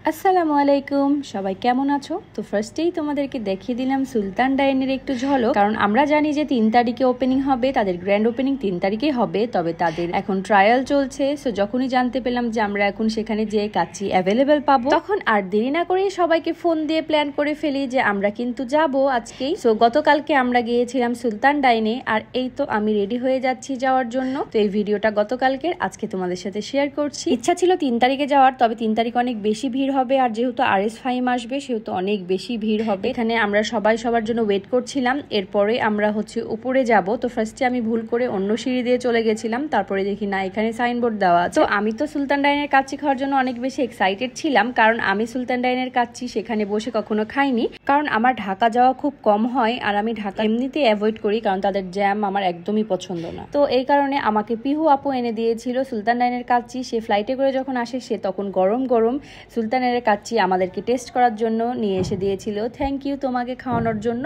আসসালামু আলাইকুম, সবাই কেমন আছো? তো ফার্স্টেই তোমাদেরকে দেখিয়ে দিলাম সুলতান ডাইনের একটু ঝলক, কারণ আমরা জানি যে 3 তারিখে ওপেনিং হবে, তাদের গ্র্যান্ড ওপেনিং 3 তারিখেই হবে, তবে তাদের এখন ট্রায়াল চলছে। সো যখনই জানতে পেলাম যে আমরা এখন সেখানে যে কাচ্চি অ্যাভেলেবেল পাবো, তখন আর দেরি না করে সবাইকে ফোন দিয়ে প্ল্যান করে ফেলি যে আমরা কিন্তু যাব আজকেই। সো গতকালকে আমরা গিয়েছিলাম সুলতান ডাইনে, আর এই তো আমি রেডি হয়ে যাচ্ছি যাওয়ার জন্য। তো এই ভিডিওটা গতকালকের, আজকে তোমাদের সাথে শেয়ার করছি। ইচ্ছা ছিল 3 তারিখে যাওয়ার, তবে 3 তারিখ অনেক বেশি ভিড় হবে, আর যেহেতু RS ফাহিম আসবে সেহেতু অনেক বেশি ভিড় হবে। এখানে আমরা সবাই সবার জন্য ওয়েট করছিলাম। এরপরে আমরা উপরে যাব। তো ফার্স্টে আমি ভুল করে অন্য সিঁড়ি দিয়ে চলে গেছিলাম, তারপরে দেখি না এখানে সাইনবোর্ড দেওয়া আছে। তো আমি তো সুলতান ডাইনের কাচ্চি খাওয়ার জন্য অনেক বেশি এক্সাইটেড ছিলাম, কারণ আমি সুলতান ডাইনের কাচ্চি সেখানে বসে কখনো খাইনি। কারণ আমার ঢাকা যাওয়া খুব কম হয়, আর আমি ঢাকা এমনিতে অ্যাভয়েড করি, কারণ তাদের জ্যাম আমার একদমই পছন্দ না। তো এই কারণে আমাকে পিহু আপু এনে দিয়েছিল সুলতান ডাইনের কাচ্চি। সে ফ্লাইটে করে যখন আসে সে তখন গরম গরম সুলতান ডাইনের কাচ্চি আমাদেরকে টেস্ট করার জন্য নিয়ে এসে দিয়েছিল। থ্যাংক ইউ তোমাকে খাওয়ানোর জন্য।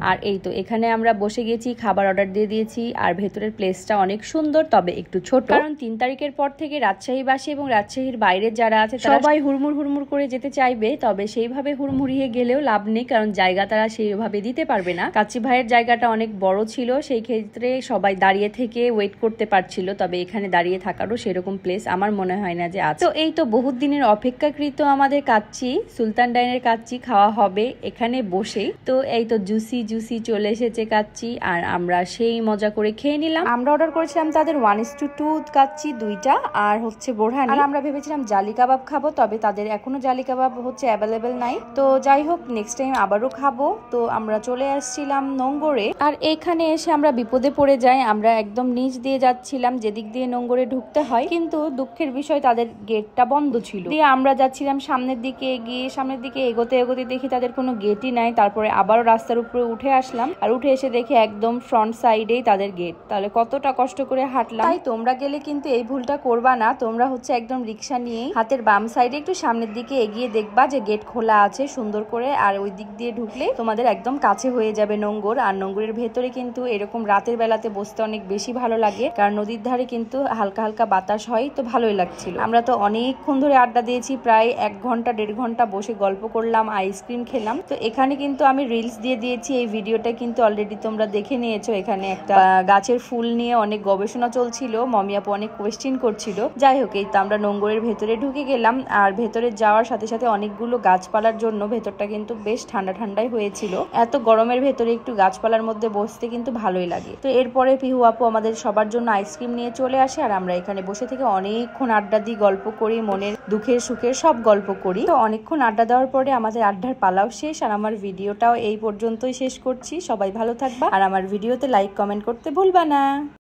আর এই তো এখানে আমরা বসে গেছি, খাবার অর্ডার দিয়ে দিয়েছি। আর ভেতরের প্লেসটা অনেক সুন্দর, তবে একটু ছোট, কারণ 3 তারিখের পর থেকে রাজশাহীবাসী এবং রাজশাহীর বাইরের যারা আছে সবাই হুড়মুড় করে যেতে চাইবে, তবে সেইভাবে হুড়মুড়িয়ে গেলেও লাভ নেই, কারণ জায়গা তারা সেইভাবে দিতে পারবে না। কাচ্চি ভাইয়ের জায়গাটা অনেক বড় ছিল, সেই ক্ষেত্রে সবাই দাঁড়িয়ে থেকে ওয়েট করতে পারছিল, তবে এখানে দাঁড়িয়ে থাকারও সেরকম প্লেস আমার মনে হয় না যে আছে। তো এই তো বহুত দিনের অপেক্ষাকৃত আমাদের কাচ্চি, সুলতান ডাইনের কাচ্চি খাওয়া হবে এখানে বসেই। তো এই তো জুসি চলে এসেছে কাচ্চি, আর আমরা সেই মজা করে খেয়ে নিলাম। আমরা অর্ডার করেছিলাম তাদের 1:2 কাচ্চি 2টা, আর বোরহানি। আর আমরা ভেবেছিলাম জালি কাবাব খাবো, তবে তাদের এখনো জালি কাবাব অ্যাভেলেবেল নাই। তো যাই হোক, নেক্সট টাইম আবারও খাবো। তো আমরা চলে আসছিলাম নোঙ্গরে, আর এখানে এসে আমরা বিপদে পড়ে যাই। আমরা একদম নিচ দিয়ে যাচ্ছিলাম, যেদিক দিয়ে নোঙ্গরে ঢুকতে হয়, কিন্তু দুঃখের বিষয় তাদের গেটটা বন্ধ ছিল। দিয়ে আমরা যাচ্ছিলাম সামনের দিকে এগোতে দেখি তাদের কোনো গেটই নাই। তারপরে আবারও রাস্তার উপরে উঠে আসলাম, আর উঠে এসে দেখি একদম ফ্রন্ট সাইডেই তাদের গেট। তাহলে কতটা কষ্ট করে হাঁটলাম। তাই তোমরা গেলে কিন্তু এই ভুলটা করবা না। তোমরা একদম রিক্সা নিয়ে হাতের বাম সাইডে একটু সামনের দিকে এগিয়ে দেখবা যে গেট খোলা আছে সুন্দর করে, আর ওই দিক দিয়ে ঢুকলে তোমাদের একদম কাছে হয়ে যাবে নোঙ্গর। আর নোঙ্গরের ভেতরে কিন্তু এরকম রাতের বেলাতে বসতে অনেক বেশি ভালো লাগে, কারণ নদীর ধারে কিন্তু হালকা হালকা বাতাস হয়, তো ভালোই লাগছিল। আমরা তো অনেকক্ষণ ধরে আড্ডা দিয়েছি, প্রায় 1 ঘন্টা 1.5 ঘন্টা বসে গল্প করলাম, আইসক্রিম খেলাম। তো এখানে কিন্তু আমি রিলস দিয়ে দিয়েছি, এই ভিডিওটা কিন্তু অলরেডি তোমরা দেখে নিয়েছো। এখানে একটা গাছের ফুল নিয়ে অনেক গবেষণা চলছিল, মমি আপু অনেক কোয়েশ্চেন করছিল। যাই হোক, এই তো আমরা নোঙ্গরের ভেতরে ঢুকে গেলাম, আর ভেতরে যাওয়ার সাথে সাথে অনেকগুলো গাছপালার জন্য ভেতরটা কিন্তু বেশ ঠান্ডাই হয়েছিল। এত গরমের ভেতরে একটু গাছপালার মধ্যে বসতে কিন্তু ভালোই লাগে। তো এরপরে পিহু আপু আমাদের সবার জন্য আইসক্রিম নিয়ে চলে আসে, আর আমরা এখানে বসে থেকে অনেকক্ষণ আড্ডা দিই, গল্প করি, মনের দুঃখের সুখের সব গল্প করি। তো অনেকক্ষণ আড্ডা দেওয়ার পরে আমাদের আড্ডার পালাও শেষ, আর আমার ভিডিওটাও এই পর্যন্তই শেষ করছি। সবাই ভালো থাকবা, আর আমার ভিডিওতে লাইক কমেন্ট করতে ভুলবা না।